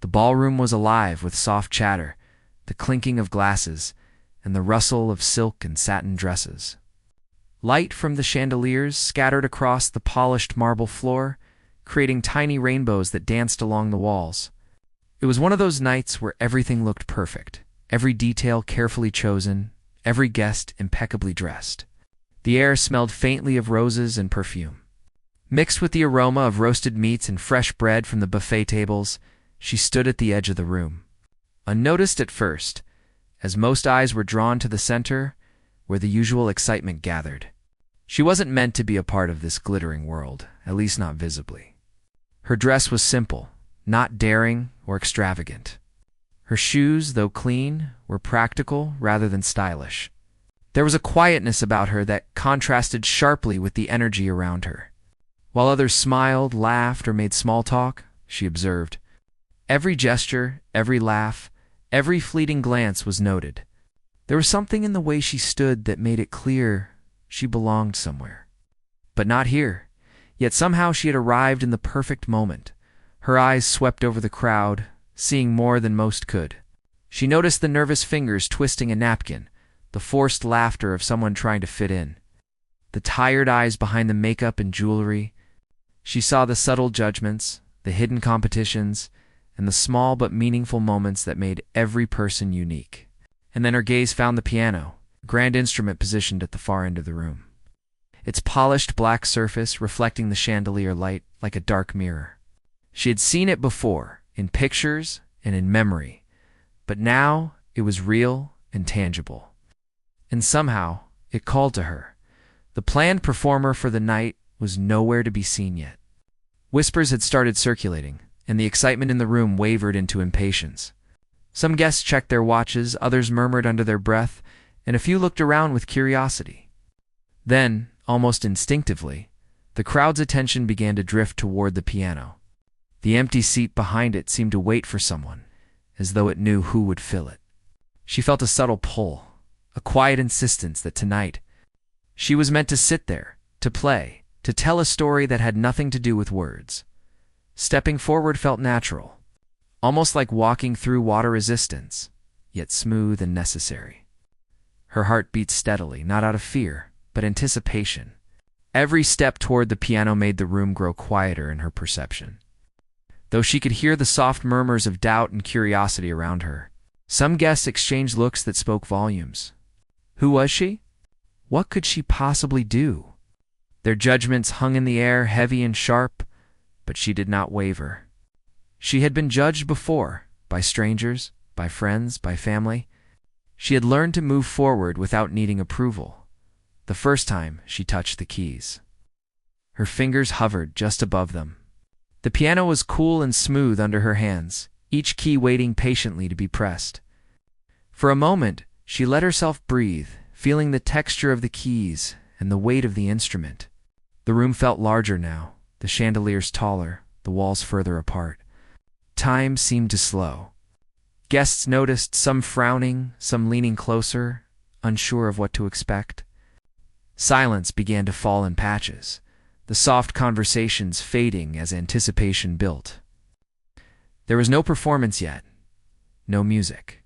The ballroom was alive with soft chatter, the clinking of glasses, and the rustle of silk and satin dresses. Light from the chandeliers scattered across the polished marble floor, creating tiny rainbows that danced along the walls. It was one of those nights where everything looked perfect, every detail carefully chosen, every guest impeccably dressed. The air smelled faintly of roses and perfume. Mixed with the aroma of roasted meats and fresh bread from the buffet tables, she stood at the edge of the room. Unnoticed at first, as most eyes were drawn to the center, where the usual excitement gathered. She wasn't meant to be a part of this glittering world, at least not visibly. Her dress was simple, not daring or extravagant. Her shoes, though clean, were practical rather than stylish. There was a quietness about her that contrasted sharply with the energy around her. While others smiled, laughed, or made small talk, she observed. Every gesture, every laugh, every fleeting glance was noted. There was something in the way she stood that made it clear she belonged somewhere. But not here. Yet somehow she had arrived in the perfect moment. Her eyes swept over the crowd, seeing more than most could. She noticed the nervous fingers twisting a napkin, the forced laughter of someone trying to fit in, the tired eyes behind the makeup and jewelry. She saw the subtle judgments, the hidden competitions, and the small but meaningful moments that made every person unique. And then her gaze found the piano, a grand instrument positioned at the far end of the room, its polished black surface reflecting the chandelier light like a dark mirror. She had seen it before, in pictures and in memory, but now it was real and tangible. And somehow it called to her. The planned performer for the night was nowhere to be seen yet. Whispers had started circulating, and the excitement in the room wavered into impatience. Some guests checked their watches, others murmured under their breath, and a few looked around with curiosity. Then, almost instinctively, the crowd's attention began to drift toward the piano. The empty seat behind it seemed to wait for someone, as though it knew who would fill it. She felt a subtle pull, a quiet insistence that tonight she was meant to sit there, to play, to tell a story that had nothing to do with words. Stepping forward felt natural, almost like walking through water resistance, yet smooth and necessary. Her heart beat steadily, not out of fear, but anticipation. Every step toward the piano made the room grow quieter in her perception. Though she could hear the soft murmurs of doubt and curiosity around her, some guests exchanged looks that spoke volumes. Who was she? What could she possibly do? Their judgments hung in the air, heavy and sharp, but she did not waver. She had been judged before, by strangers, by friends, by family. She had learned to move forward without needing approval. The first time she touched the keys. Her fingers hovered just above them. The piano was cool and smooth under her hands, each key waiting patiently to be pressed. For a moment, she let herself breathe, feeling the texture of the keys and the weight of the instrument. The room felt larger now, the chandeliers taller, the walls further apart. Time seemed to slow. Guests noticed, some frowning, some leaning closer, unsure of what to expect. Silence began to fall in patches, the soft conversations fading as anticipation built. There was no performance yet, no music.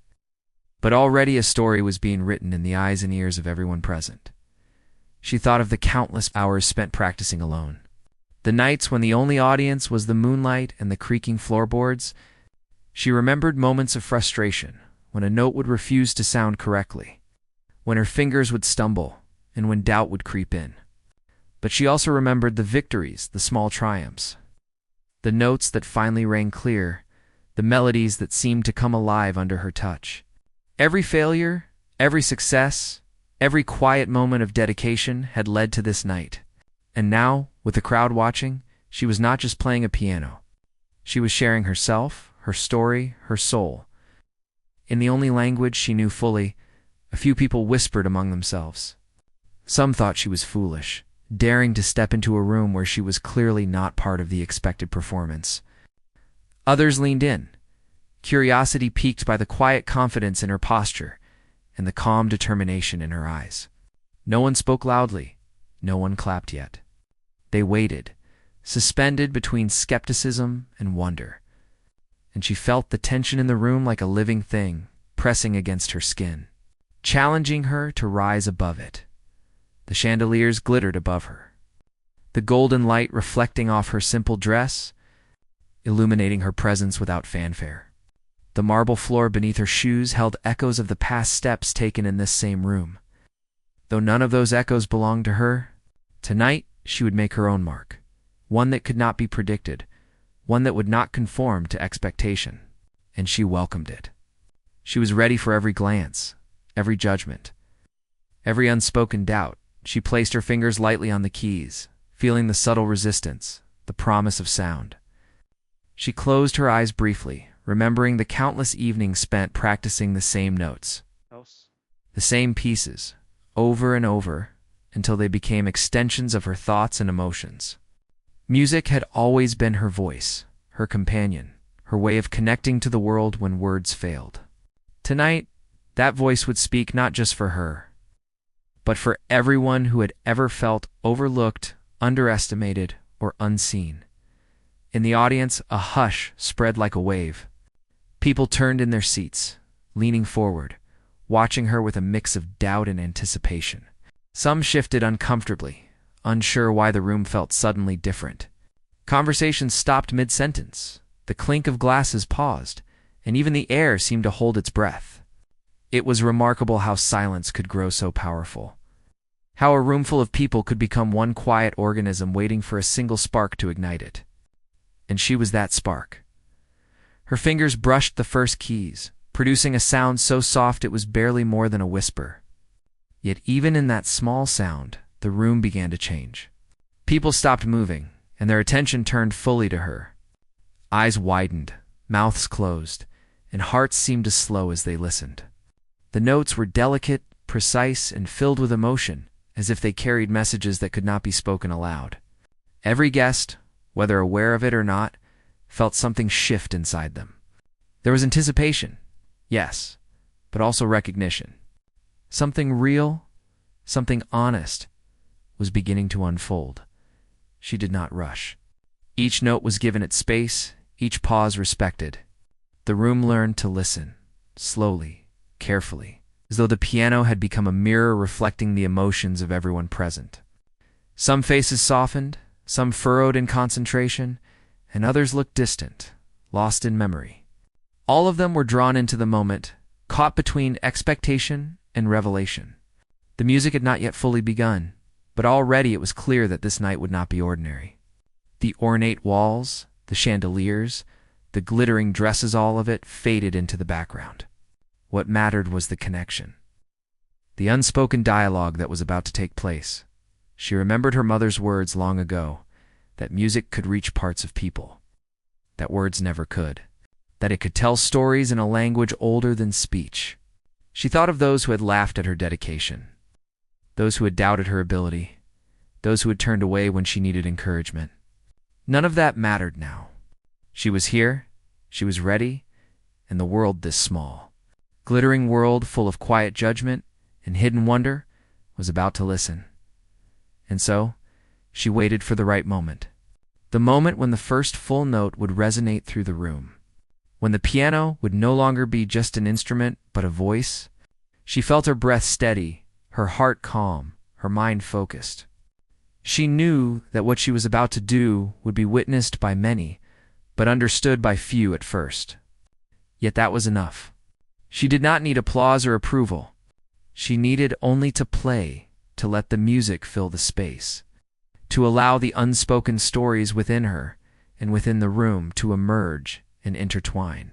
But already a story was being written in the eyes and ears of everyone present. She thought of the countless hours spent practicing alone. The nights when the only audience was the moonlight and the creaking floorboards. She remembered moments of frustration, when a note would refuse to sound correctly, when her fingers would stumble, and when doubt would creep in. But she also remembered the victories, the small triumphs, the notes that finally rang clear, the melodies that seemed to come alive under her touch. Every failure, every success, every quiet moment of dedication had led to this night. And now, with the crowd watching, she was not just playing a piano. She was sharing herself, her story, her soul. In the only language she knew fully, a few people whispered among themselves. Some thought she was foolish, daring to step into a room where she was clearly not part of the expected performance. Others leaned in, curiosity piqued by the quiet confidence in her posture and the calm determination in her eyes. No one spoke loudly, no one clapped yet. They waited, suspended between skepticism and wonder. and she felt the tension in the room like a living thing pressing against her skin, challenging her to rise above it. The chandeliers glittered above her, the golden light reflecting off her simple dress, illuminating her presence without fanfare. The marble floor beneath her shoes held echoes of the past steps taken in this same room. Though none of those echoes belonged to her, tonight she would make her own mark, one that could not be predicted, one that would not conform to expectation, and she welcomed it. She was ready for every glance, every judgment, every unspoken doubt. She placed her fingers lightly on the keys, feeling the subtle resistance, the promise of sound. She closed her eyes briefly, remembering the countless evenings spent practicing the same notes, the same pieces, over and over, until they became extensions of her thoughts and emotions. Music had always been her voice, her companion, her way of connecting to the world when words failed. Tonight, that voice would speak not just for her, but for everyone who had ever felt overlooked, underestimated, or unseen. In the audience, a hush spread like a wave. People turned in their seats, leaning forward, watching her with a mix of doubt and anticipation. Some shifted uncomfortably, unsure why the room felt suddenly different. Conversations stopped mid-sentence. The clink of glasses paused, and even the air seemed to hold its breath. It was remarkable how silence could grow so powerful. How a room full of people could become one quiet organism waiting for a single spark to ignite it. And she was that spark. Her fingers brushed the first keys, producing a sound so soft it was barely more than a whisper. Yet even in that small sound, the room began to change. People stopped moving, and their attention turned fully to her. Eyes widened, mouths closed, and hearts seemed to slow as they listened. The notes were delicate, precise, and filled with emotion, as if they carried messages that could not be spoken aloud. Every guest, whether aware of it or not, felt something shift inside them. There was anticipation, yes, but also recognition. Something real, something honest, was beginning to unfold. She did not rush. Each note was given its space, each pause respected. The room learned to listen, slowly, carefully, as though the piano had become a mirror reflecting the emotions of everyone present. Some faces softened, some furrowed in concentration, and others looked distant, lost in memory. All of them were drawn into the moment, caught between expectation and revelation. The music had not yet fully begun, but already it was clear that this night would not be ordinary. The ornate walls, the chandeliers, the glittering dresses, all of it faded into the background. What mattered was the connection, the unspoken dialogue that was about to take place. She remembered her mother's words long ago, that music could reach parts of people, that words never could, that it could tell stories in a language older than speech. She thought of those who had laughed at her dedication, those who had doubted her ability, those who had turned away when she needed encouragement. None of that mattered now. She was here, she was ready, and the world this small, glittering world full of quiet judgment and hidden wonder, was about to listen. And so, she waited for the right moment. The moment when the first full note would resonate through the room. When the piano would no longer be just an instrument, but a voice. She felt her breath steady, her heart calm, her mind focused. She knew that what she was about to do would be witnessed by many, but understood by few at first. Yet that was enough. She did not need applause or approval. She needed only to play, to let the music fill the space, to allow the unspoken stories within her and within the room to emerge and intertwine.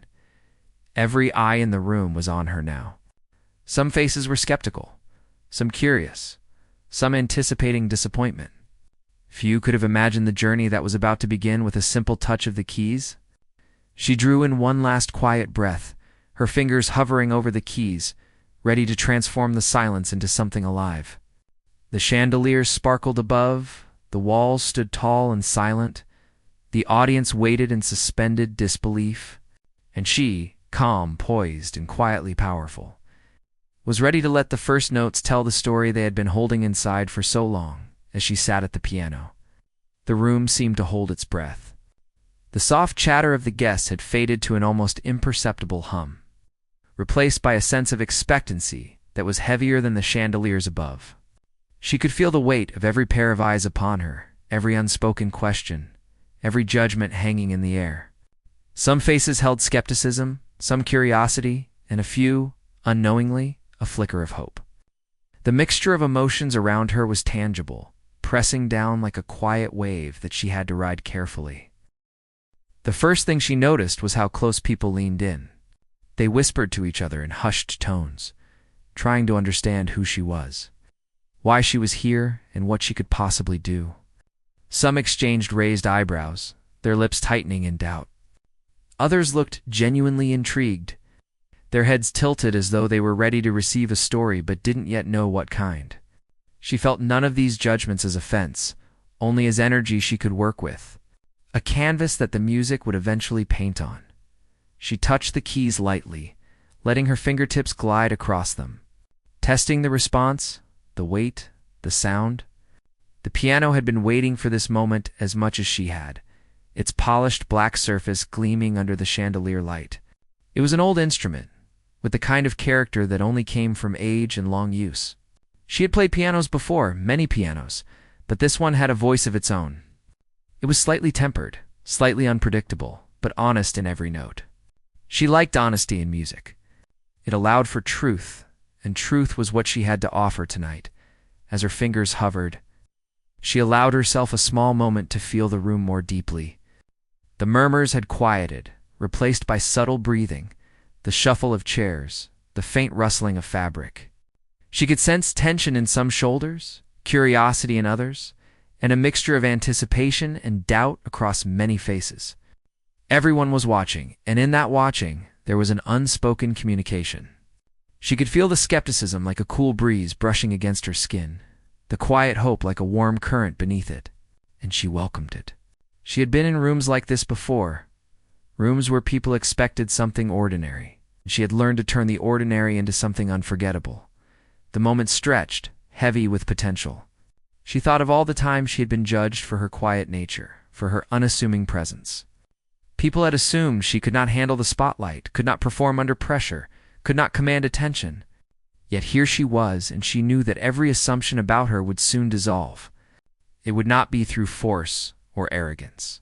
Every eye in the room was on her now. Some faces were skeptical, some curious, some anticipating disappointment. Few could have imagined the journey that was about to begin with a simple touch of the keys. She drew in one last quiet breath, her fingers hovering over the keys, ready to transform the silence into something alive. The chandeliers sparkled above, the walls stood tall and silent, the audience waited in suspended disbelief, and she, calm, poised, and quietly powerful, was ready to let the first notes tell the story they had been holding inside for so long as she sat at the piano. The room seemed to hold its breath. The soft chatter of the guests had faded to an almost imperceptible hum, replaced by a sense of expectancy that was heavier than the chandeliers above. She could feel the weight of every pair of eyes upon her, every unspoken question, every judgment hanging in the air. Some faces held skepticism, some curiosity, and a few, unknowingly, a flicker of hope. The mixture of emotions around her was tangible, pressing down like a quiet wave that she had to ride carefully. The first thing she noticed was how close people leaned in. They whispered to each other in hushed tones, trying to understand who she was, why she was here, and what she could possibly do. Some exchanged raised eyebrows, their lips tightening in doubt. Others looked genuinely intrigued, their heads tilted as though they were ready to receive a story but didn't yet know what kind. She felt none of these judgments as offense, only as energy she could work with, a canvas that the music would eventually paint on. She touched the keys lightly, letting her fingertips glide across them, testing the response, the weight, the sound. The piano had been waiting for this moment as much as she had, its polished black surface gleaming under the chandelier light. It was an old instrument, with the kind of character that only came from age and long use. She had played pianos before, many pianos, but this one had a voice of its own. It was slightly tempered, slightly unpredictable, but honest in every note. She liked honesty in music. It allowed for truth, and truth was what she had to offer tonight. As her fingers hovered, she allowed herself a small moment to feel the room more deeply. The murmurs had quieted, replaced by subtle breathing, the shuffle of chairs, the faint rustling of fabric. She could sense tension in some shoulders, curiosity in others, and a mixture of anticipation and doubt across many faces. Everyone was watching, and in that watching, there was an unspoken communication. She could feel the skepticism like a cool breeze brushing against her skin, the quiet hope like a warm current beneath it, and she welcomed it. She had been in rooms like this before, rooms where people expected something ordinary. She had learned to turn the ordinary into something unforgettable. The moment stretched, heavy with potential. She thought of all the times she had been judged for her quiet nature, for her unassuming presence. People had assumed she could not handle the spotlight, could not perform under pressure, could not command attention. Yet here she was, and she knew that every assumption about her would soon dissolve. It would not be through force or arrogance,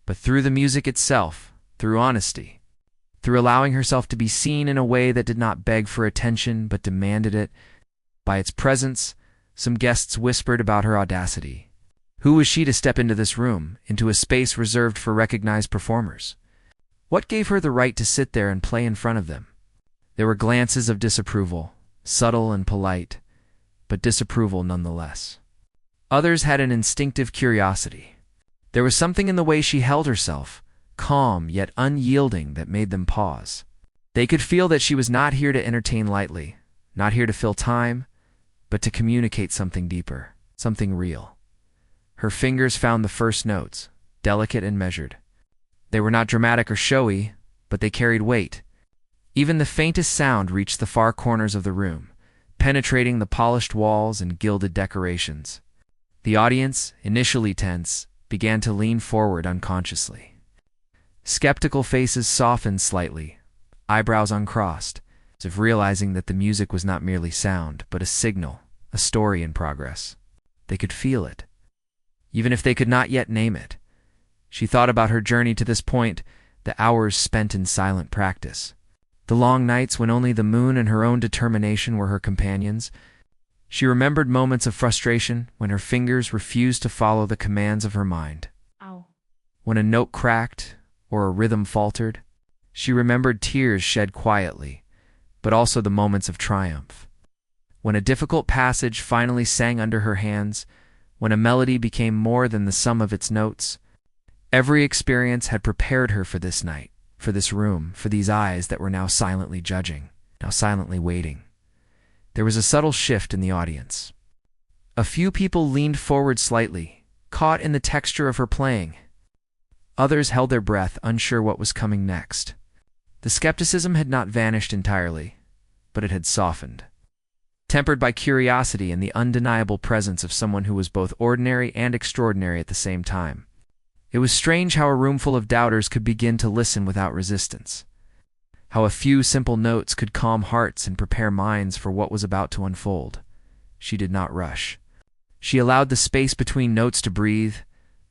but through the music itself, through honesty, through allowing herself to be seen in a way that did not beg for attention but demanded it. By its presence, some guests whispered about her audacity. Who was she to step into this room, into a space reserved for recognized performers? What gave her the right to sit there and play in front of them? There were glances of disapproval, subtle and polite, but disapproval nonetheless. Others had an instinctive curiosity. There was something in the way she held herself, calm yet unyielding, that made them pause. They could feel that she was not here to entertain lightly, not here to fill time, but to communicate something deeper, something real. Her fingers found the first notes, delicate and measured. They were not dramatic or showy, but they carried weight. Even the faintest sound reached the far corners of the room, penetrating the polished walls and gilded decorations. The audience, initially tense, began to lean forward unconsciously. Skeptical faces softened slightly, eyebrows uncrossed, as if realizing that the music was not merely sound, but a signal, a story in progress. They could feel it, even if they could not yet name it. She thought about her journey to this point, the hours spent in silent practice, the long nights when only the moon and her own determination were her companions. She remembered moments of frustration when her fingers refused to follow the commands of her mind. Ow. When a note cracked or a rhythm faltered, she remembered tears shed quietly, but also the moments of triumph. When a difficult passage finally sang under her hands, when a melody became more than the sum of its notes, every experience had prepared her for this night, for this room, for these eyes that were now silently judging, now silently waiting. There was a subtle shift in the audience. A few people leaned forward slightly, caught in the texture of her playing. Others held their breath, unsure what was coming next. The skepticism had not vanished entirely, but it had softened, tempered by curiosity and the undeniable presence of someone who was both ordinary and extraordinary at the same time. It was strange how a room full of doubters could begin to listen without resistance. How a few simple notes could calm hearts and prepare minds for what was about to unfold. She did not rush. She allowed the space between notes to breathe,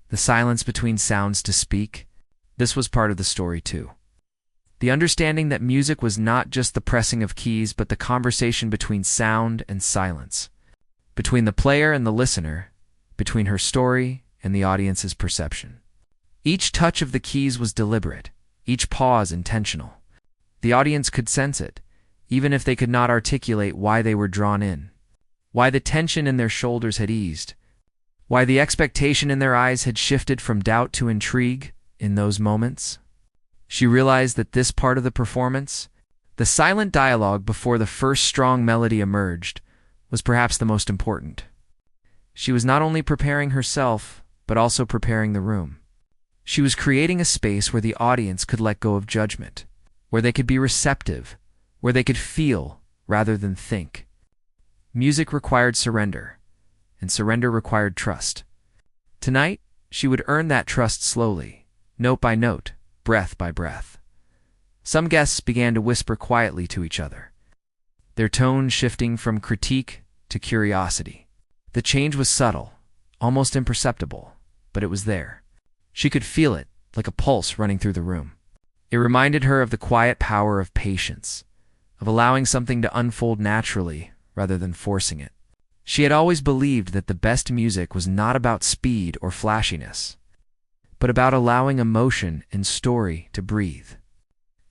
the silence between sounds to speak. This was part of the story too. The understanding that music was not just the pressing of keys, but the conversation between sound and silence, between the player and the listener, between her story and the audience's perception. Each touch of the keys was deliberate, each pause intentional. The audience could sense it, even if they could not articulate why they were drawn in, why the tension in their shoulders had eased, why the expectation in their eyes had shifted from doubt to intrigue in those moments. She realized that this part of the performance, the silent dialogue before the first strong melody emerged, was perhaps the most important. She was not only preparing herself, but also preparing the room. She was creating a space where the audience could let go of judgment, where they could be receptive, where they could feel rather than think. Music required surrender, and surrender required trust. Tonight, she would earn that trust slowly, note by note, breath by breath. Some guests began to whisper quietly to each other, their tone shifting from critique to curiosity. The change was subtle, almost imperceptible, but it was there. She could feel it, like a pulse running through the room. It reminded her of the quiet power of patience, of allowing something to unfold naturally rather than forcing it. She had always believed that the best music was not about speed or flashiness, but about allowing emotion and story to breathe.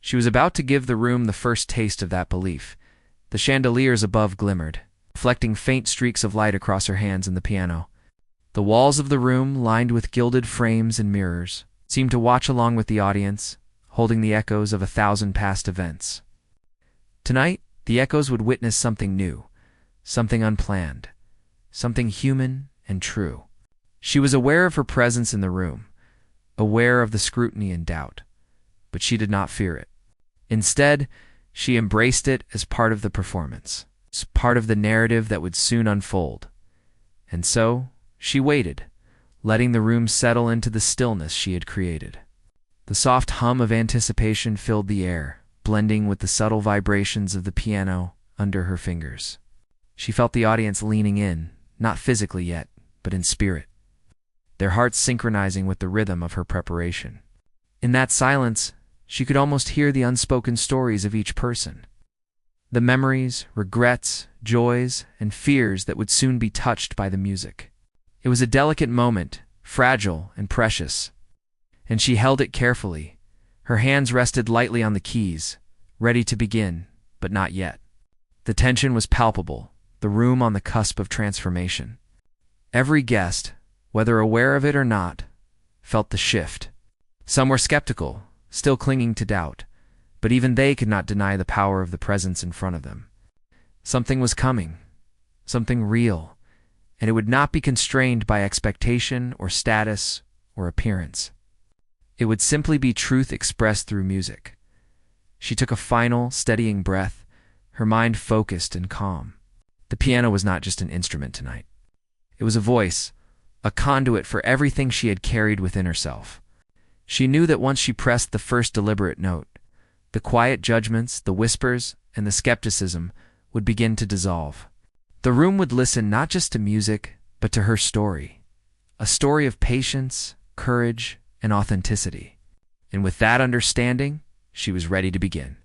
She was about to give the room the first taste of that belief. The chandeliers above glimmered, reflecting faint streaks of light across her hands and the piano. The walls of the room, lined with gilded frames and mirrors, seemed to watch along with the audience, holding the echoes of 1,000 past events. Tonight, the echoes would witness something new, something unplanned, something human and true. She was aware of her presence in the room, aware of the scrutiny and doubt, but she did not fear it. Instead, she embraced it as part of the performance, as part of the narrative that would soon unfold. And so, she waited, letting the room settle into the stillness she had created. The soft hum of anticipation filled the air, blending with the subtle vibrations of the piano under her fingers. She felt the audience leaning in, not physically yet, but in spirit, their hearts synchronizing with the rhythm of her preparation. In that silence, she could almost hear the unspoken stories of each person, the memories, regrets, joys, and fears that would soon be touched by the music. It was a delicate moment, fragile and precious, and she held it carefully. Her hands rested lightly on the keys, ready to begin, but not yet. The tension was palpable, the room on the cusp of transformation. Every guest, whether aware of it or not, felt the shift. Some were skeptical, still clinging to doubt, but even they could not deny the power of the presence in front of them. Something was coming, something real, and it would not be constrained by expectation or status or appearance. It would simply be truth expressed through music. She took a final, steadying breath, her mind focused and calm. The piano was not just an instrument tonight. It was a voice, a conduit for everything she had carried within herself. She knew that once she pressed the first deliberate note, the quiet judgments, the whispers, and the skepticism would begin to dissolve. The room would listen not just to music, but to her story, a story of patience, courage, and authenticity. And with that understanding, she was ready to begin,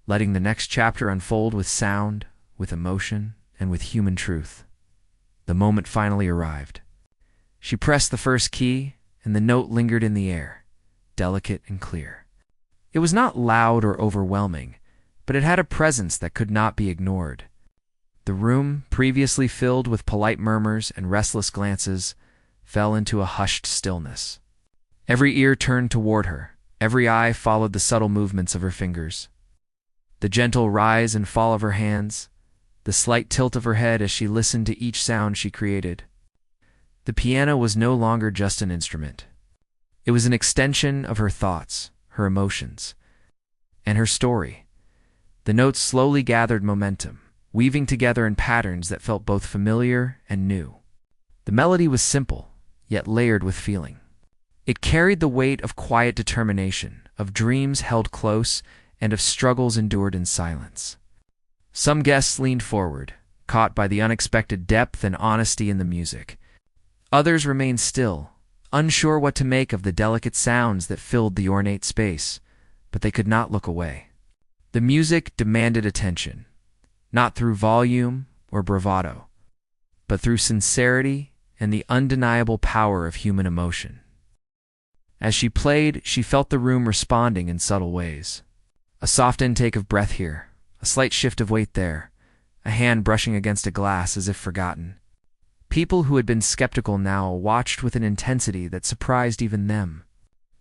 letting the next chapter unfold with sound, with emotion, and with human truth. The moment finally arrived. She pressed the first key, and the note lingered in the air, delicate and clear. It was not loud or overwhelming, but it had a presence that could not be ignored. The room, previously filled with polite murmurs and restless glances, fell into a hushed stillness. Every ear turned toward her, every eye followed the subtle movements of her fingers. The gentle rise and fall of her hands, the slight tilt of her head as she listened to each sound she created. The piano was no longer just an instrument. It was an extension of her thoughts, her emotions, and her story. The notes slowly gathered momentum, weaving together in patterns that felt both familiar and new. The melody was simple, yet layered with feeling. It carried the weight of quiet determination, of dreams held close, and of struggles endured in silence. Some guests leaned forward, caught by the unexpected depth and honesty in the music. Others remained still, unsure what to make of the delicate sounds that filled the ornate space, but they could not look away. The music demanded attention, not through volume or bravado, but through sincerity and the undeniable power of human emotion. As she played, she felt the room responding in subtle ways. A soft intake of breath here, a slight shift of weight there, a hand brushing against a glass as if forgotten. People who had been skeptical now watched with an intensity that surprised even them.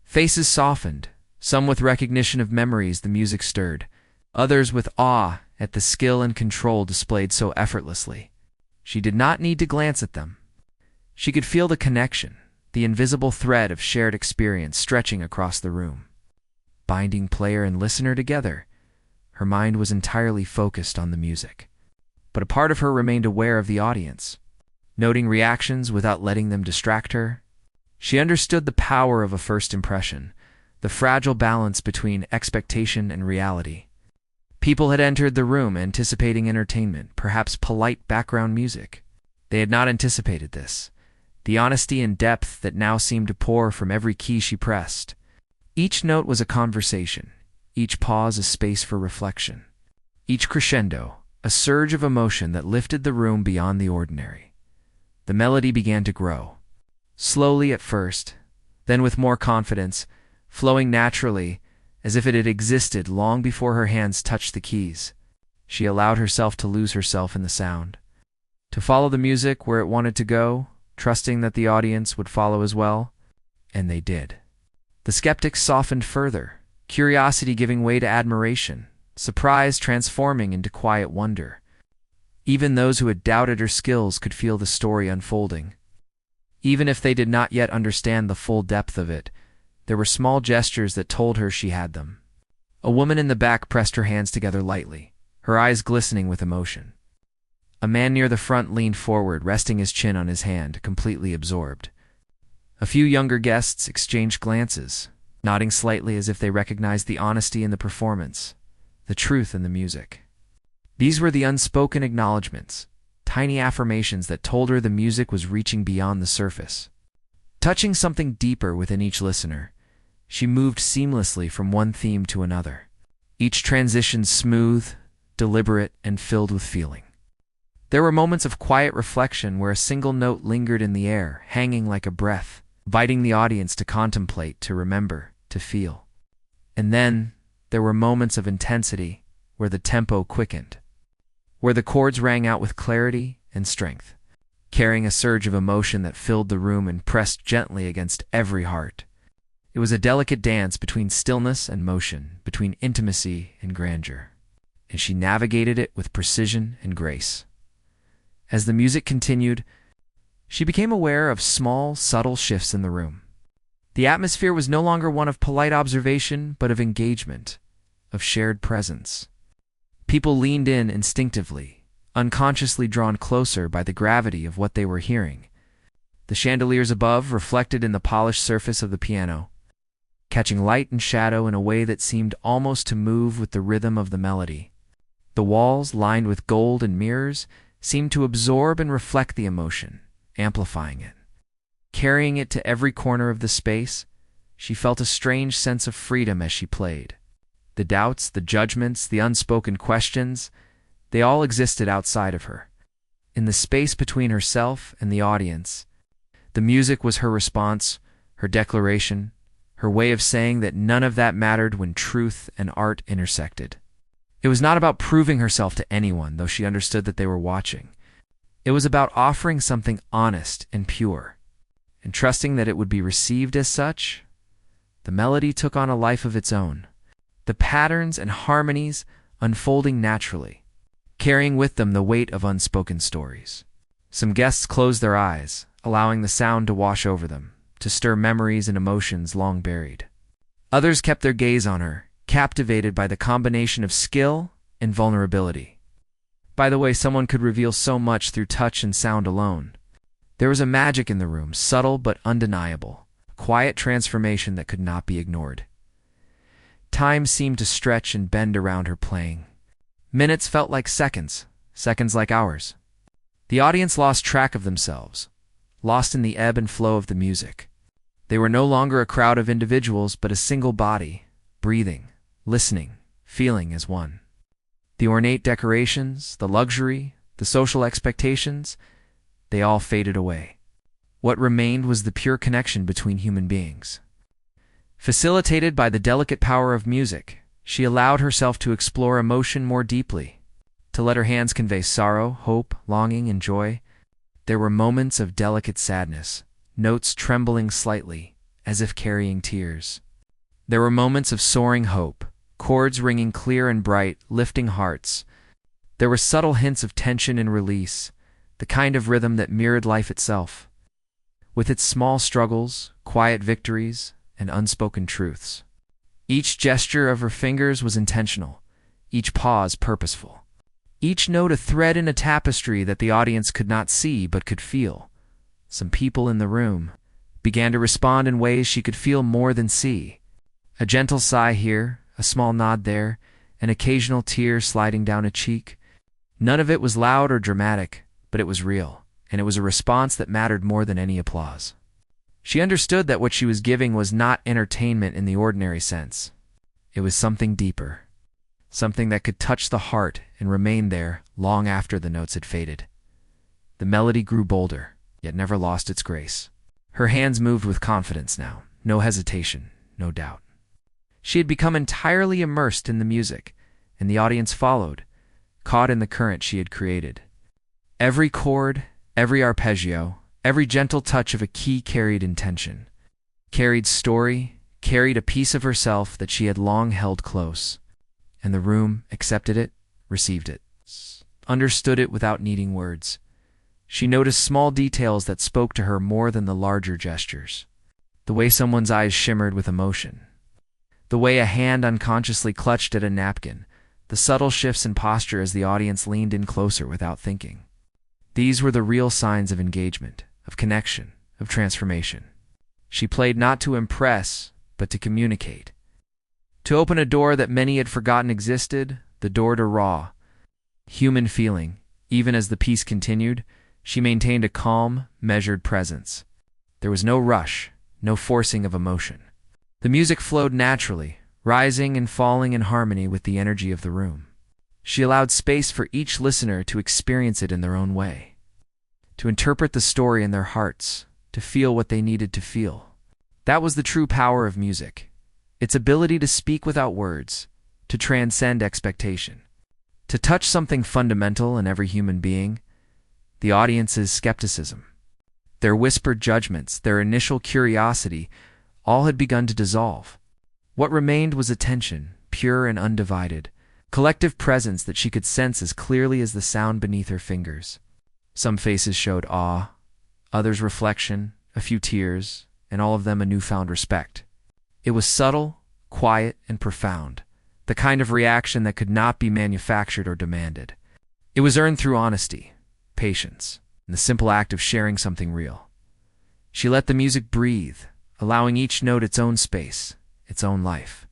Faces softened, some with recognition of memories the music stirred, others with awe at the skill and control displayed so effortlessly. She did not need to glance at them. She could feel the connection, the invisible thread of shared experience stretching across the room. Binding player and listener together, her mind was entirely focused on the music. But a part of her remained aware of the audience, noting reactions without letting them distract her. She understood the power of a first impression, the fragile balance between expectation and reality. People had entered the room anticipating entertainment, perhaps polite background music. They had not anticipated this, the honesty and depth that now seemed to pour from every key she pressed. Each note was a conversation, each pause a space for reflection, each crescendo a surge of emotion that lifted the room beyond the ordinary. The melody began to grow, slowly at first, then with more confidence, flowing naturally, as if it had existed long before her hands touched the keys. She allowed herself to lose herself in the sound, to follow the music where it wanted to go, trusting that the audience would follow as well, and they did. The skeptics softened further, curiosity giving way to admiration, surprise transforming into quiet wonder. Even those who had doubted her skills could feel the story unfolding. Even if they did not yet understand the full depth of it, there were small gestures that told her she had them. A woman in the back pressed her hands together lightly, her eyes glistening with emotion. A man near the front leaned forward, resting his chin on his hand, completely absorbed. A few younger guests exchanged glances, nodding slightly as if they recognized the honesty in the performance, the truth in the music. These were the unspoken acknowledgments, tiny affirmations that told her the music was reaching beyond the surface. Touching something deeper within each listener, she moved seamlessly from one theme to another, each transition smooth, deliberate, and filled with feeling. There were moments of quiet reflection where a single note lingered in the air, hanging like a breath, inviting the audience to contemplate, to remember, to feel. And then there were moments of intensity where the tempo quickened, where the chords rang out with clarity and strength, carrying a surge of emotion that filled the room and pressed gently against every heart. It was a delicate dance between stillness and motion, between intimacy and grandeur, and she navigated it with precision and grace. As the music continued, she became aware of small, subtle shifts in the room. The atmosphere was no longer one of polite observation, but of engagement, of shared presence. People leaned in instinctively, unconsciously drawn closer by the gravity of what they were hearing. The chandeliers above reflected in the polished surface of the piano, catching light and shadow in a way that seemed almost to move with the rhythm of the melody. The walls, lined with gold and mirrors, seemed to absorb and reflect the emotion, amplifying it. Carrying it to every corner of the space, she felt a strange sense of freedom as she played. The doubts, the judgments, the unspoken questions, they all existed outside of her. In the space between herself and the audience, the music was her response, her declaration, her way of saying that none of that mattered when truth and art intersected. It was not about proving herself to anyone, though she understood that they were watching. It was about offering something honest and pure, and trusting that it would be received as such. The melody took on a life of its own, the patterns and harmonies unfolding naturally, carrying with them the weight of unspoken stories. Some guests closed their eyes, allowing the sound to wash over them, to stir memories and emotions long buried. Others kept their gaze on her, captivated by the combination of skill and vulnerability. By the way, someone could reveal so much through touch and sound alone. There was a magic in the room, subtle but undeniable, quiet transformation that could not be ignored. Time seemed to stretch and bend around her playing. Minutes felt like seconds, seconds like hours. The audience lost track of themselves, lost in the ebb and flow of the music. They were no longer a crowd of individuals, but a single body, breathing, listening, feeling as one. The ornate decorations, the luxury, the social expectations, they all faded away. What remained was the pure connection between human beings. Facilitated by the delicate power of music, she allowed herself to explore emotion more deeply, to let her hands convey sorrow, hope, longing, and joy. There were moments of delicate sadness, notes trembling slightly, as if carrying tears. There were moments of soaring hope, chords ringing clear and bright, lifting hearts. There were subtle hints of tension and release, the kind of rhythm that mirrored life itself, with its small struggles, quiet victories, and unspoken truths. Each gesture of her fingers was intentional, each pause purposeful, each note a thread in a tapestry that the audience could not see but could feel. Some people in the room began to respond in ways she could feel more than see. A gentle sigh here, a small nod there, an occasional tear sliding down a cheek. None of it was loud or dramatic, but it was real, and it was a response that mattered more than any applause. She understood that what she was giving was not entertainment in the ordinary sense. It was something deeper, something that could touch the heart and remain there long after the notes had faded. The melody grew bolder, yet never lost its grace. Her hands moved with confidence now, no hesitation, no doubt. She had become entirely immersed in the music, and the audience followed, caught in the current she had created. Every chord, every arpeggio, every gentle touch of a key carried intention, carried story, carried a piece of herself that she had long held close. And the room accepted it, received it, understood it without needing words. She noticed small details that spoke to her more than the larger gestures. The way someone's eyes shimmered with emotion, the way a hand unconsciously clutched at a napkin, the subtle shifts in posture as the audience leaned in closer without thinking. These were the real signs of engagement, of connection, of transformation. She played not to impress, but to communicate. To open a door that many had forgotten existed, the door to raw, human feeling. Even as the piece continued, she maintained a calm, measured presence. There was no rush, no forcing of emotion. The music flowed naturally, rising and falling in harmony with the energy of the room. She allowed space for each listener to experience it in their own way, to interpret the story in their hearts, to feel what they needed to feel. That was the true power of music, its ability to speak without words, to transcend expectation, to touch something fundamental in every human being, the audience's skepticism. Their whispered judgments, their initial curiosity, all had begun to dissolve. What remained was attention, pure and undivided, collective presence that she could sense as clearly as the sound beneath her fingers. Some faces showed awe, others reflection, a few tears, and all of them a newfound respect. It was subtle, quiet, and profound, the kind of reaction that could not be manufactured or demanded. It was earned through honesty, patience, and the simple act of sharing something real. She let the music breathe, allowing each note its own space, its own life.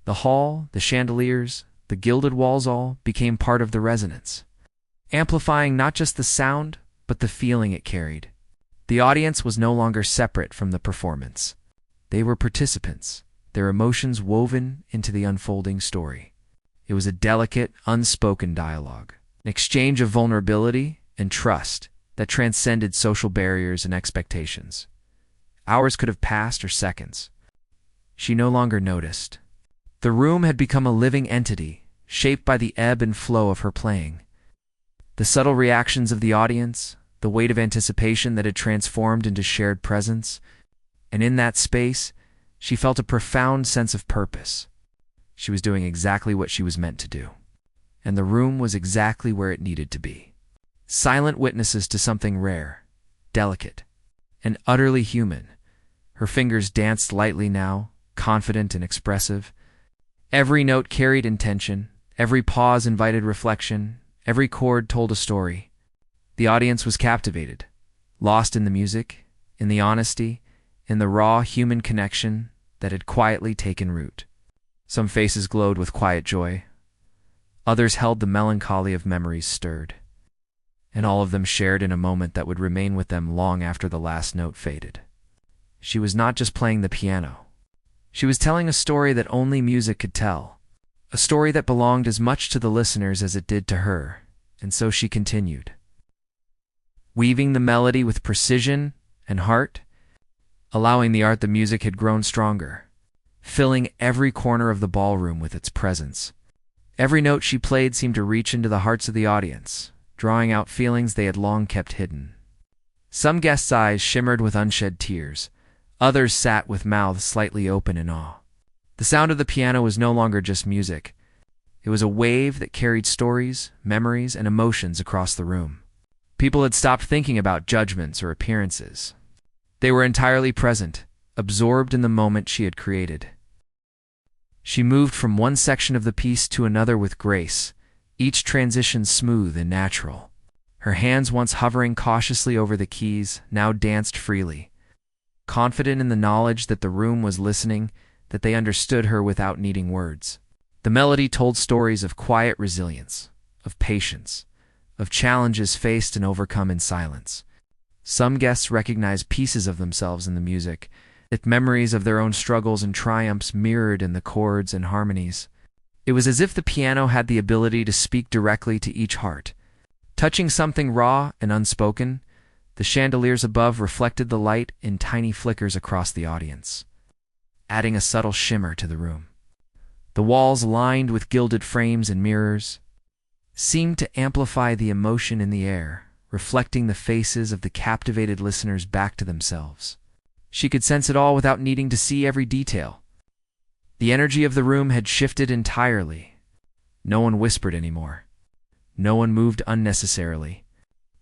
The hall, the chandeliers, the gilded walls all became part of the resonance, amplifying not just the sound, but the feeling it carried. The audience was no longer separate from the performance. They were participants, their emotions woven into the unfolding story. It was a delicate, unspoken dialogue, an exchange of vulnerability and trust that transcended social barriers and expectations. Hours could have passed or seconds. She no longer noticed. The room had become a living entity, shaped by the ebb and flow of her playing. The subtle reactions of the audience, the weight of anticipation that had transformed into shared presence, and in that space, she felt a profound sense of purpose. She was doing exactly what she was meant to do, and the room was exactly where it needed to be. Silent witnesses to something rare, delicate, and utterly human. Her fingers danced lightly now, confident and expressive. Every note carried intention, every pause invited reflection, every chord told a story. The audience was captivated, lost in the music, in the honesty, in the raw human connection that had quietly taken root. Some faces glowed with quiet joy. Others held the melancholy of memories stirred. And all of them shared in a moment that would remain with them long after the last note faded. She was not just playing the piano. She was telling a story that only music could tell. A story that belonged as much to the listeners as it did to her. And so she continued, weaving the melody with precision and heart, allowing the art the music had grown stronger, filling every corner of the ballroom with its presence. Every note she played seemed to reach into the hearts of the audience, drawing out feelings they had long kept hidden. Some guests' eyes shimmered with unshed tears. Others sat with mouths slightly open in awe. The sound of the piano was no longer just music. It was a wave that carried stories, memories, and emotions across the room. People had stopped thinking about judgments or appearances. They were entirely present, absorbed in the moment she had created. She moved from one section of the piece to another with grace, each transition smooth and natural. Her hands, once hovering cautiously over the keys, now danced freely, confident in the knowledge that the room was listening, that they understood her without needing words. The melody told stories of quiet resilience, of patience, of challenges faced and overcome in silence. Some guests recognized pieces of themselves in the music, with memories of their own struggles and triumphs mirrored in the chords and harmonies. It was as if the piano had the ability to speak directly to each heart. Touching something raw and unspoken, the chandeliers above reflected the light in tiny flickers across the audience, adding a subtle shimmer to the room. The walls, lined with gilded frames and mirrors, seemed to amplify the emotion in the air, reflecting the faces of the captivated listeners back to themselves. She could sense it all without needing to see every detail. The energy of the room had shifted entirely. No one whispered anymore. No one moved unnecessarily.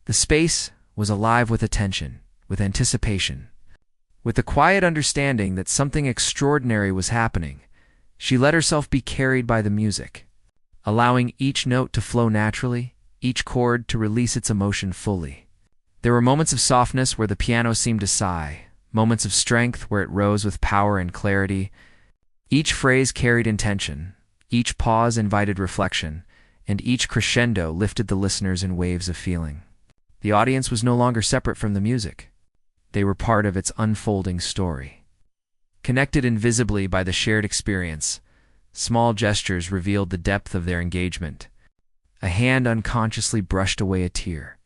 The space was alive with attention, with anticipation, with the quiet understanding that something extraordinary was happening. She let herself be carried by the music, allowing each note to flow naturally, each chord to release its emotion fully. There were moments of softness where the piano seemed to sigh, moments of strength where it rose with power and clarity. Each phrase carried intention, each pause invited reflection, and each crescendo lifted the listeners in waves of feeling. The audience was no longer separate from the music. They were part of its unfolding story. Connected invisibly by the shared experience, small gestures revealed the depth of their engagement. A hand unconsciously brushed away a tear.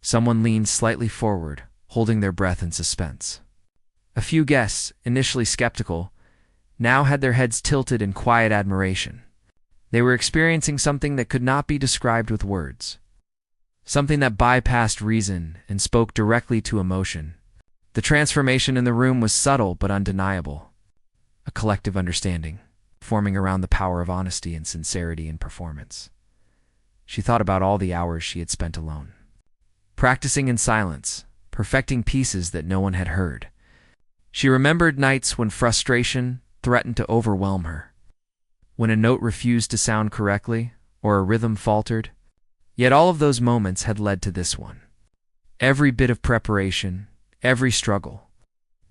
Someone leaned slightly forward, holding their breath in suspense. A few guests, initially skeptical, now had their heads tilted in quiet admiration. They were experiencing something that could not be described with words, something that bypassed reason and spoke directly to emotion. The transformation in the room was subtle but undeniable, a collective understanding, forming around the power of honesty and sincerity in performance. She thought about all the hours she had spent alone, practicing in silence, perfecting pieces that no one had heard. She remembered nights when frustration threatened to overwhelm her, when a note refused to sound correctly or a rhythm faltered. Yet all of those moments had led to this one. Every bit of preparation, every struggle,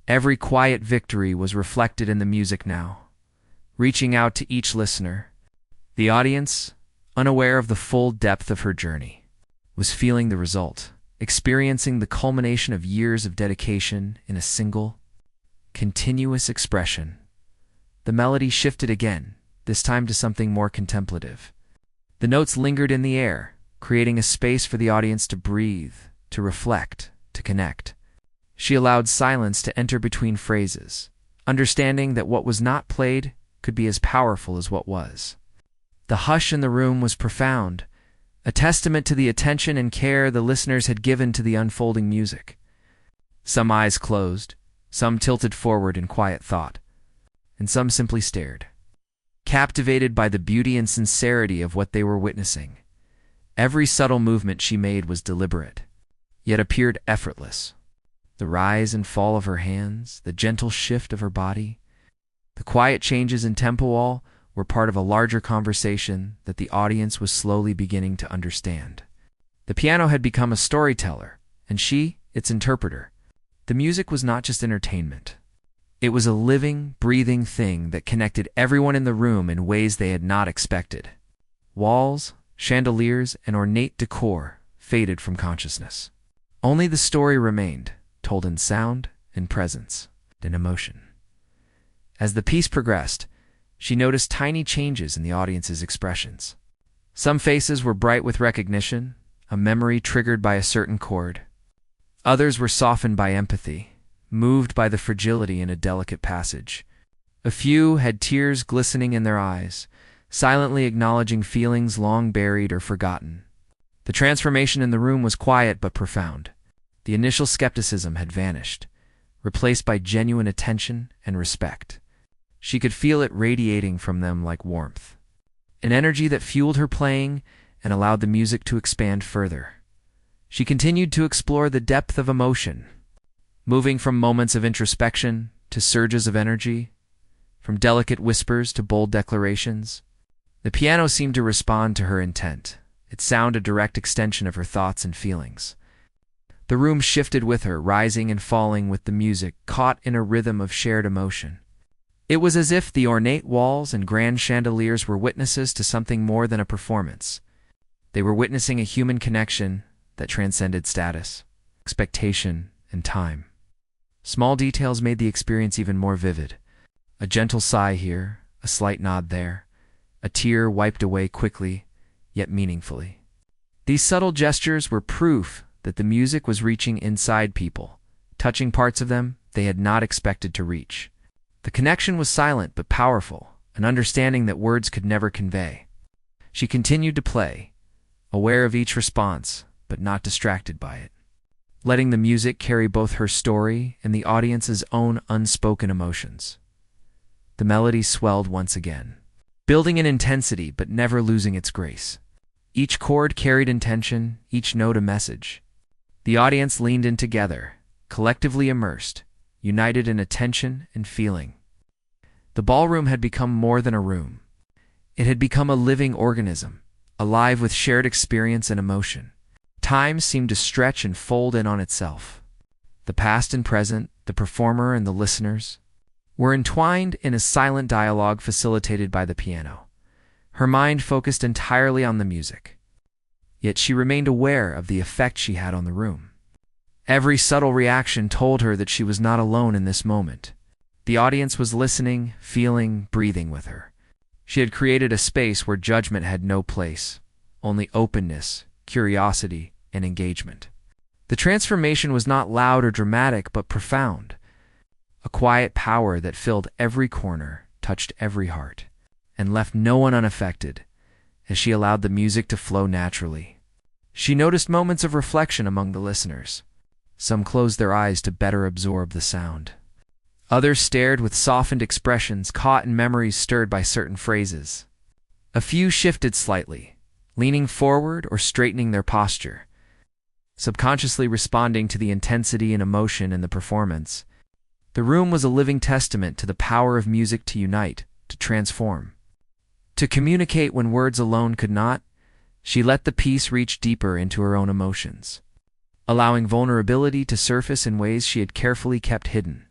every quiet victory was reflected in the music now, reaching out to each listener. The audience, unaware of the full depth of her journey, was feeling the result, experiencing the culmination of years of dedication in a single, continuous expression. The melody shifted again, this time to something more contemplative. The notes lingered in the air, creating a space for the audience to breathe, to reflect, to connect. She allowed silence to enter between phrases, understanding that what was not played could be as powerful as what was. The hush in the room was profound, a testament to the attention and care the listeners had given to the unfolding music. Some eyes closed, some tilted forward in quiet thought, and some simply stared, captivated by the beauty and sincerity of what they were witnessing. Every subtle movement she made was deliberate, yet appeared effortless. The rise and fall of her hands, the gentle shift of her body, the quiet changes in tempo, all were part of a larger conversation that the audience was slowly beginning to understand. The piano had become a storyteller, and she, its interpreter. The music was not just entertainment. It was a living, breathing thing that connected everyone in the room in ways they had not expected. Walls, chandeliers, and ornate decor faded from consciousness. Only the story remained, told in sound, in presence, in emotion. As the piece progressed, she noticed tiny changes in the audience's expressions. Some faces were bright with recognition, a memory triggered by a certain chord. Others were softened by empathy, moved by the fragility in a delicate passage. A few had tears glistening in their eyes, silently acknowledging feelings long buried or forgotten. The transformation in the room was quiet but profound. The initial skepticism had vanished, replaced by genuine attention and respect. She could feel it radiating from them like warmth, an energy that fueled her playing and allowed the music to expand further. She continued to explore the depth of emotion, moving from moments of introspection to surges of energy, from delicate whispers to bold declarations. The piano seemed to respond to her intent, its sound a direct extension of her thoughts and feelings. The room shifted with her, rising and falling with the music, caught in a rhythm of shared emotion. It was as if the ornate walls and grand chandeliers were witnesses to something more than a performance. They were witnessing a human connection that transcended status, expectation, and time. Small details made the experience even more vivid. A gentle sigh here, a slight nod there, a tear wiped away quickly, yet meaningfully. These subtle gestures were proof that the music was reaching inside people, touching parts of them they had not expected to reach. The connection was silent but powerful, an understanding that words could never convey. She continued to play, aware of each response, but not distracted by it, letting the music carry both her story and the audience's own unspoken emotions. The melody swelled once again, building in intensity but never losing its grace. Each chord carried intention, each note a message. The audience leaned in together, collectively immersed, united in attention and feeling. The ballroom had become more than a room. It had become a living organism, alive with shared experience and emotion. Time seemed to stretch and fold in on itself. The past and present, the performer and the listeners, were entwined in a silent dialogue facilitated by the piano. Her mind focused entirely on the music. Yet she remained aware of the effect she had on the room. Every subtle reaction told her that she was not alone in this moment. The audience was listening, feeling, breathing with her. She had created a space where judgment had no place, only openness, curiosity, and engagement. The transformation was not loud or dramatic, but profound. A quiet power that filled every corner, touched every heart, and left no one unaffected, as she allowed the music to flow naturally. She noticed moments of reflection among the listeners. Some closed their eyes to better absorb the sound. Others stared with softened expressions, caught in memories stirred by certain phrases. A few shifted slightly, leaning forward or straightening their posture, subconsciously responding to the intensity and emotion in the performance. The room was a living testament to the power of music to unite, to transform, to communicate when words alone could not. She let the piece reach deeper into her own emotions, allowing vulnerability to surface in ways she had carefully kept hidden.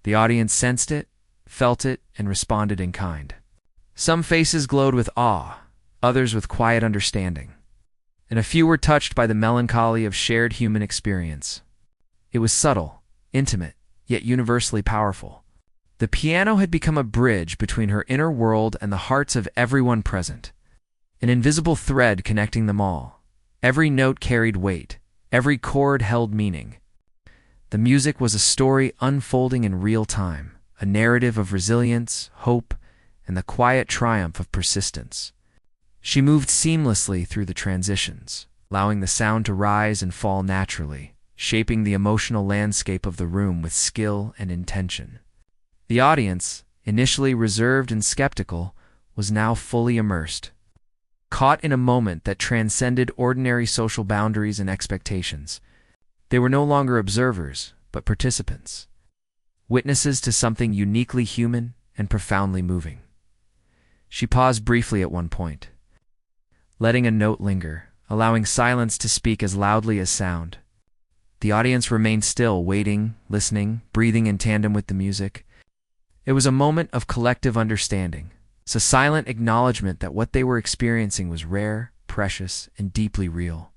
The audience sensed it, felt it, and responded in kind. Some faces glowed with awe, others with quiet understanding, and a few were touched by the melancholy of shared human experience. It was subtle, intimate, yet universally powerful. The piano had become a bridge between her inner world and the hearts of everyone present, an invisible thread connecting them all. Every note carried weight, every chord held meaning. The music was a story unfolding in real time, a narrative of resilience, hope, and the quiet triumph of persistence. She moved seamlessly through the transitions, allowing the sound to rise and fall naturally, shaping the emotional landscape of the room with skill and intention. The audience, initially reserved and skeptical, was now fully immersed, caught in a moment that transcended ordinary social boundaries and expectations. They were no longer observers, but participants, witnesses to something uniquely human and profoundly moving. She paused briefly at one point, letting a note linger, allowing silence to speak as loudly as sound. The audience remained still, waiting, listening, breathing in tandem with the music. It was a moment of collective understanding, a silent acknowledgement that what they were experiencing was rare, precious, and deeply real.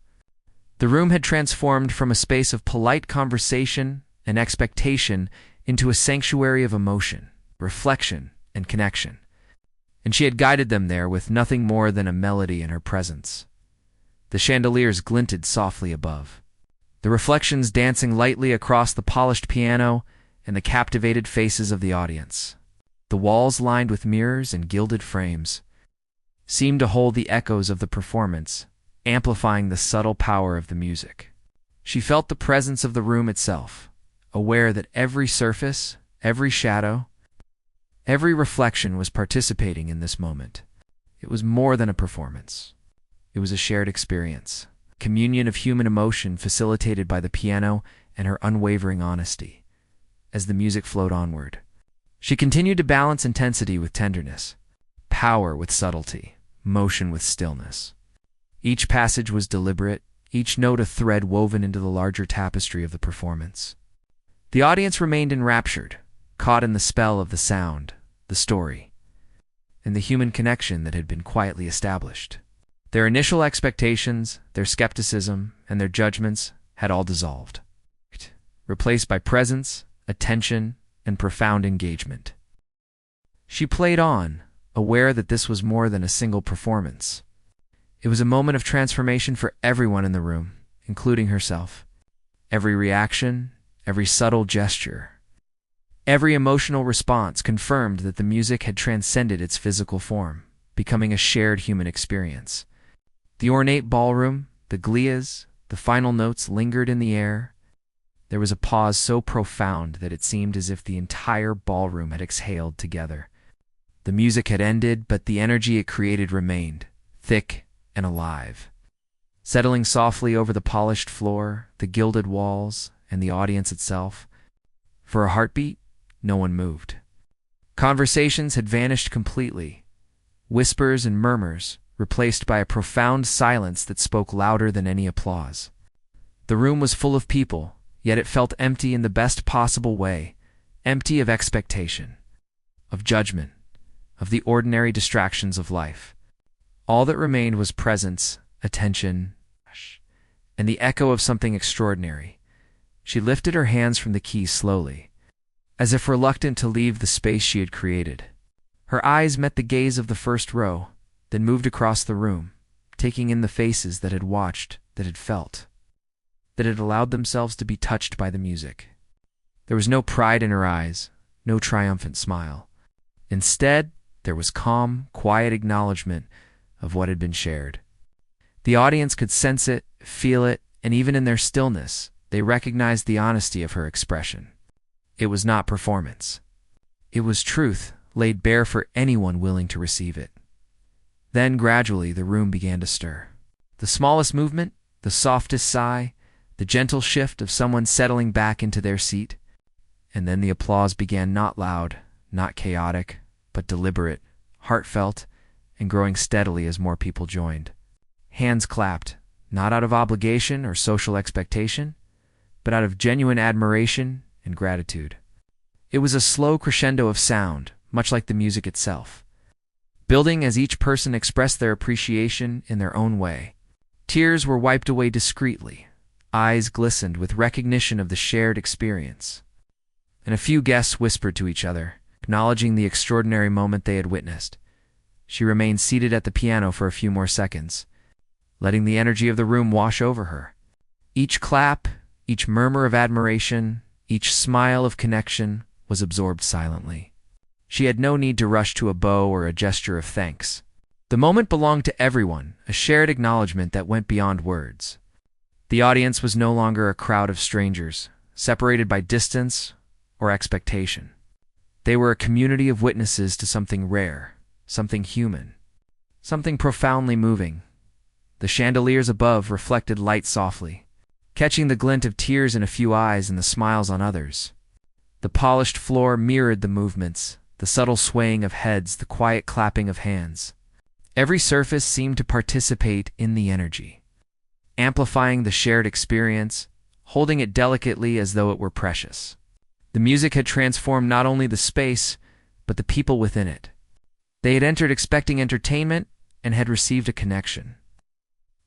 The room had transformed from a space of polite conversation and expectation into a sanctuary of emotion, reflection, and connection. And she had guided them there with nothing more than a melody in her presence. The chandeliers glinted softly above, the reflections dancing lightly across the polished piano and the captivated faces of the audience. The walls, lined with mirrors and gilded frames, seemed to hold the echoes of the performance, amplifying the subtle power of the music. She felt the presence of the room itself, aware that every surface, every shadow, every reflection was participating in this moment. It was more than a performance. It was a shared experience, a communion of human emotion facilitated by the piano and her unwavering honesty. As the music flowed onward, she continued to balance intensity with tenderness, power with subtlety, motion with stillness. Each passage was deliberate, each note a thread woven into the larger tapestry of the performance. The audience remained enraptured, caught in the spell of the sound, the story, and the human connection that had been quietly established. Their initial expectations, their skepticism, and their judgments had all dissolved, replaced by presence, attention, and profound engagement. She played on, aware that this was more than a single performance. It was a moment of transformation for everyone in the room, including herself. Every reaction, every subtle gesture, every emotional response confirmed that the music had transcended its physical form, becoming a shared human experience. The ornate ballroom, the glias, the final notes lingered in the air. There was a pause so profound that it seemed as if the entire ballroom had exhaled together. The music had ended, but the energy it created remained, thick and alive. Settling softly over the polished floor, the gilded walls, and the audience itself. For a heartbeat, no one moved. Conversations had vanished completely. Whispers and murmurs, replaced by a profound silence that spoke louder than any applause. The room was full of people, yet it felt empty in the best possible way, empty of expectation, of judgment, of the ordinary distractions of life. All that remained was presence, attention, and the echo of something extraordinary. She lifted her hands from the keys slowly, as if reluctant to leave the space she had created. Her eyes met the gaze of the first row, then moved across the room, taking in the faces that had watched, that had felt, that had allowed themselves to be touched by the music. There was no pride in her eyes, no triumphant smile. Instead, there was calm, quiet acknowledgement of what had been shared. The audience could sense it, feel it, and even in their stillness, they recognized the honesty of her expression. It was not performance. It was truth, laid bare for anyone willing to receive it. Then, gradually, the room began to stir. The smallest movement, the softest sigh, the gentle shift of someone settling back into their seat. And then the applause began, not loud, not chaotic, but deliberate, heartfelt, and growing steadily as more people joined. Hands clapped, not out of obligation or social expectation, but out of genuine admiration and gratitude. It was a slow crescendo of sound, much like the music itself, building as each person expressed their appreciation in their own way. Tears were wiped away discreetly, eyes glistened with recognition of the shared experience, and a few guests whispered to each other, acknowledging the extraordinary moment they had witnessed. She remained seated at the piano for a few more seconds, letting the energy of the room wash over her. Each clap, each murmur of admiration, each smile of connection was absorbed silently. She had no need to rush to a bow or a gesture of thanks. The moment belonged to everyone, a shared acknowledgement that went beyond words. The audience was no longer a crowd of strangers, separated by distance or expectation. They were a community of witnesses to something rare, something human, something profoundly moving. The chandeliers above reflected light softly, catching the glint of tears in a few eyes and the smiles on others. The polished floor mirrored the movements, the subtle swaying of heads, the quiet clapping of hands. Every surface seemed to participate in the energy, amplifying the shared experience, holding it delicately as though it were precious. The music had transformed not only the space, but the people within it. They had entered expecting entertainment and had received a connection,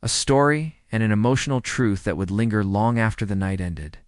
a story and an emotional truth that would linger long after the night ended.